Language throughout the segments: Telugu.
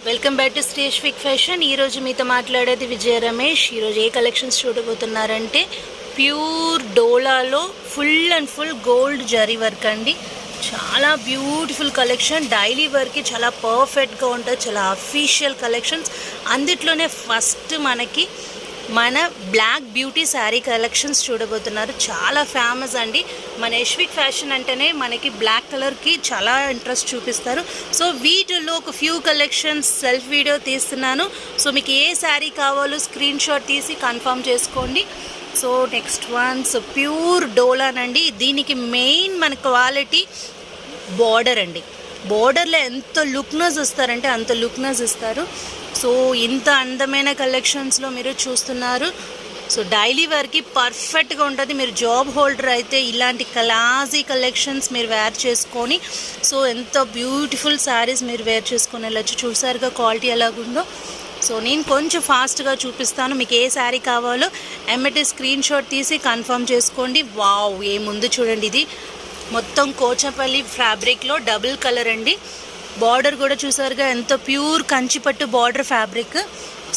Welcome back to Srishvik fashion. ఈరోజు మీతో మాట్లాడేది విజయ రమేష్. ఈరోజు ఏ కలెక్షన్స్ చూడబోతున్నారంటే ప్యూర్ డోలాలో full and full gold zari work అండి. చాలా బ్యూటిఫుల్ కలెక్షన్, డైలీ వర్క్కి చాలా పర్ఫెక్ట్గా ఉంటుంది. చాలా అఫీషియల్ కలెక్షన్స్. అందుట్లోనే ఫస్ట్ మనకి మన బ్లాక్ బ్యూటీ శారీ కలెక్షన్స్ చూడబోతున్నారు. చాలా ఫేమస్ అండి. మన యశ్విక్ ఫ్యాషన్ అంటేనే మనకి బ్లాక్ కలర్కి చాలా ఇంట్రెస్ట్ చూపిస్తారు. సో వీటిలో ఒక ఫ్యూ కలెక్షన్స్ సెల్ఫ్ వీడియో తీస్తున్నాను. సో మీకు ఏ శారీ కావాలో స్క్రీన్ షాట్ తీసి కన్ఫర్మ్ చేసుకోండి. So next one, so pure డోలానండి. దీనికి మెయిన్ మన క్వాలిటీ బార్డర్ అండి. బార్డర్లో ఎంత లుక్నెస్ ఇస్తారంటే అంత లుక్నెస్ ఇస్తారు. సో ఇంత అందమైన కలెక్షన్స్లో మీరు చూస్తున్నారు. సో డైలీ వేర్కి పర్ఫెక్ట్గా ఉంటుంది. మీరు జాబ్ హోల్డర్ అయితే ఇలాంటి క్లాసీ కలెక్షన్స్ మీరు వేర్ చేసుకొని సో ఎంత బ్యూటిఫుల్ శారీస్ మీరు వేర్ చేసుకొని వెళ్ళచ్చు. చూసారుగా క్వాలిటీ ఎలాగుందో. సో నేను కొంచెం ఫాస్ట్గా చూపిస్తాను. మీకు ఏ శారీ కావాలో ఎమ్మటే స్క్రీన్ షాట్ తీసి కన్ఫర్మ్ చేసుకోండి. వావ్, ఏముంది చూడండి. ఇది మొత్తం కోచపల్లి ఫ్యాబ్రిక్లో డబుల్ కలర్ అండి. బార్డర్ కూడా చూసారుగా ఎంత ప్యూర్ కంచిపట్టు బార్డర్ ఫ్యాబ్రిక్.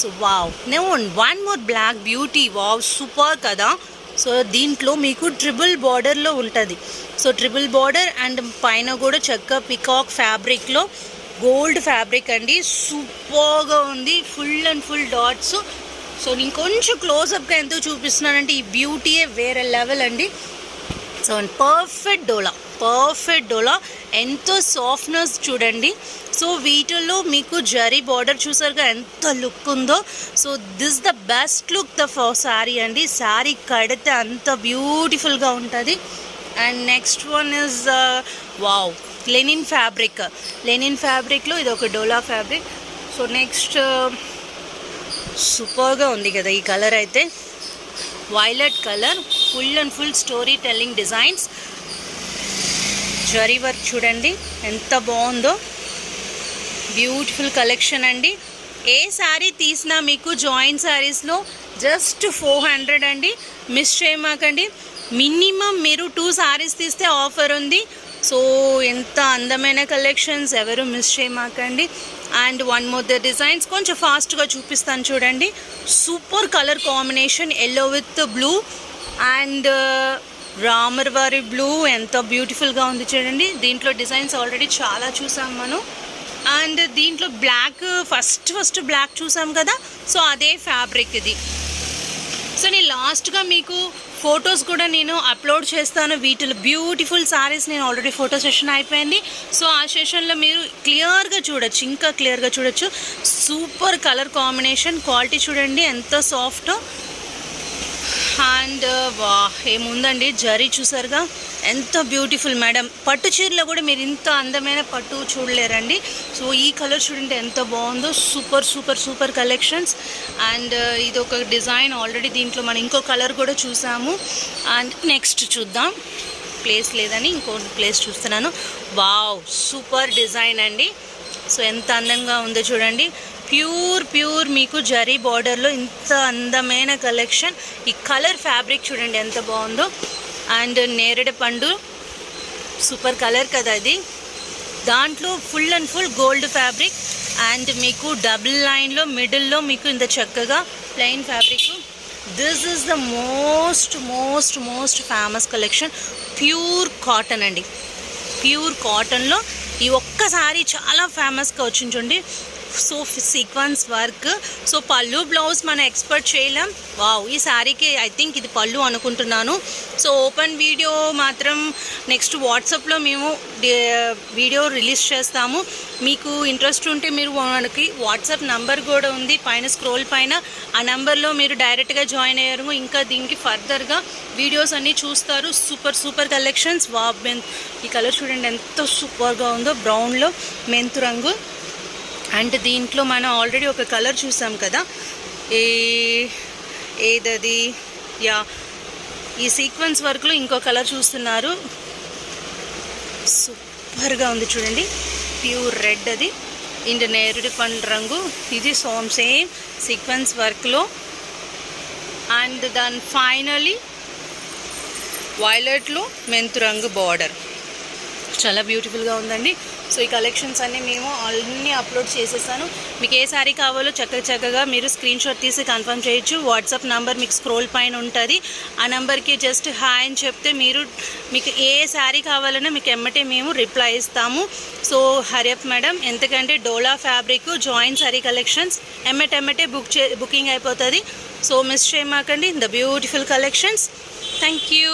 సో వావ్, నేను one more black beauty. Wow, super కదా. సో దీంట్లో మీకు ట్రిపుల్ బార్డర్లో ఉంటుంది. సో ట్రిపుల్ బార్డర్ అండ్ పైన కూడా చక్కగా పికాక్ ఫ్యాబ్రిక్లో గోల్డ్ ఫ్యాబ్రిక్ అండి. సూపర్గా ఉంది. Full and full dots. So నేను కొంచెం క్లోజప్గా ఎంతో చూపిస్తున్నానంటే ఈ బ్యూటీయే వేరే లెవెల్ అండి. సో పర్ఫెక్ట్ డోలా ఎంతో సాఫ్ట్నెస్ చూడండి. సో వీటిల్లో మీకు జరీ బార్డర్ చూసారుగా ఎంత లుక్ ఉందో. So this the best look the sari అండి. శారీ కడితే అంత బ్యూటిఫుల్గా ఉంటుంది. And next one is wow, linen ఫ్యాబ్రిక్లో ఇది ఒక డోలా ఫ్యాబ్రిక్. సో నెక్స్ట్ సూపర్గా ఉంది కదా ఈ కలర్ అయితే. Violet colour, full and full story telling designs. Zari work చూడండి ఎంత బాగుందో. బ్యూటిఫుల్ కలెక్షన్ అండి. ఏ శారీ తీసినా మీకు జాయింట్ శారీస్లో జస్ట్ 400 అండి. మిస్ చేయమాకండి. మినిమం మీరు 2 శారీస్ తీస్తే ఆఫర్ ఉంది. సో ఎంత అందమైన కలెక్షన్స్, ఎవరు మిస్ చేయమాకండి. And one more the designs కొంచెం ఫాస్ట్గా చూపిస్తాను చూడండి. Super colour combination, yellow with blue and రామర్ వారి బ్లూ ఎంత బ్యూటిఫుల్గా ఉంది చూడండి. దీంట్లో డిజైన్స్ ఆల్రెడీ చాలా చూసాం మనం. అండ్ దీంట్లో బ్లాక్ ఫస్ట్ బ్లాక్ చూసాం కదా. సో అదే ఫ్యాబ్రిక్ ఇది. సో నేను లాస్ట్గా మీకు ఫొటోస్ కూడా నేను అప్లోడ్ చేస్తాను. వీటిలో బ్యూటిఫుల్ శారీస్ నేను ఆల్రెడీ ఫోటో సెషన్ అయిపోయింది. సో ఆ సెషన్లో మీరు క్లియర్గా చూడొచ్చు, ఇంకా క్లియర్గా చూడొచ్చు. సూపర్ కలర్ కాంబినేషన్, క్వాలిటీ చూడండి ఎంత సాఫ్టో. అండ్ వా, ఏముందండి జరీ చూసారుగా ఎంత బ్యూటిఫుల్ మేడం. పట్టు చీరలో కూడా మీరు ఇంత అందమైన పట్టు చూడలేరండి. సో ఈ కలర్ చూడండి ఎంత బాగుందో. Super collections. అండ్ ఇది ఒక డిజైన్ ఆల్రెడీ దీంట్లో మనం ఇంకో కలర్ కూడా చూసాము. అండ్ నెక్స్ట్ చూద్దాం. ప్లేస్ లేదని ఇంకో ప్లేస్ చూస్తున్నాను. వావ్, సూపర్ డిజైన్ అండి. సో ఎంత అందంగా ఉందో చూడండి. ప్యూర్ మీకు జరీ బార్డర్లో ఇంత అందమైన కలెక్షన్. ఈ కలర్ ఫ్యాబ్రిక్ చూడండి ఎంత బాగుందో. అండ్ నేరేడు పండు సూపర్ కలర్ కదా ఇది. దాంట్లో full and full gold fabric and మీకు డబుల్ లైన్లో మిడిల్లో మీకు ఇంత చక్కగా plain fabric. This is the most famous collection. Pure cotton అండి. ప్యూర్ కాటన్లో ఈ ఒక్కసారి చాలా ఫేమస్గా వచ్చింది చూడండి. So sequence work. సో పళ్ళు బ్లౌజ్ మనం ఎక్స్పెక్ట్ చేయలేం. వావ్, ఈ శారీకి ఐ థింక్ ఇది పళ్ళు అనుకుంటున్నాను. సో ఓపెన్ వీడియో మాత్రం నెక్స్ట్ వాట్సాప్లో మేము వీడియో రిలీజ్ చేస్తాము. మీకు ఇంట్రెస్ట్ ఉంటే మీరు మనకి వాట్సాప్ నంబర్ కూడా ఉంది పైన స్క్రోల్ పైన. ఆ నెంబర్లో మీరు డైరెక్ట్గా జాయిన్ అయ్యారు. ఇంకా దీనికి ఫర్దర్గా వీడియోస్ అన్నీ చూస్తారు. Super collections. వావ్, ఈ కలర్ చూడండి ఎంత సూపర్గా ఉందో. బ్రౌన్లో మెంతు రంగు. అండ్ దీంట్లో మనం ఆల్రెడీ ఒక కలర్ చూసాం కదా. ఏదది, యా, ఈ సీక్వెన్స్ వర్క్లో ఇంకో కలర్ చూస్తున్నారు. సూపర్గా ఉంది చూడండి. ప్యూర్ రెడ్ అది. ఇండ్ నేరేడు పండు రంగు. ఇది సేమ్ సీక్వెన్స్ వర్క్లో. అండ్ దాని ఫైనలీ వైలెట్లో మెంతు రంగు బార్డర్. చాలా బ్యూటిఫుల్గా ఉందండి. సో ఈ కలెక్షన్స్ అన్నీ మేము అన్నీ అప్లోడ్ చేసేసాను. మీకు ఏ శారీ కావాలో చక్కగా మీరు స్క్రీన్ షాట్ తీసి కన్ఫర్మ్ చేయొచ్చు. వాట్సాప్ నంబర్ మీకు స్క్రోల్ పైన ఉంటుంది. ఆ నెంబర్కి జస్ట్ హాయ్ అని చెప్తే మీకు ఏ శారీ కావాలన్నా మీకు ఎమ్మటే మేము రిప్లై ఇస్తాము. సో హరియప్ మేడం, ఎందుకంటే డోలా ఫ్యాబ్రిక్ జాయింట్ శారీ కలెక్షన్స్ ఎమ్మటే బుకింగ్ అయిపోతుంది. సో మిస్ చేయమాకండి the beautiful collections. Thank you.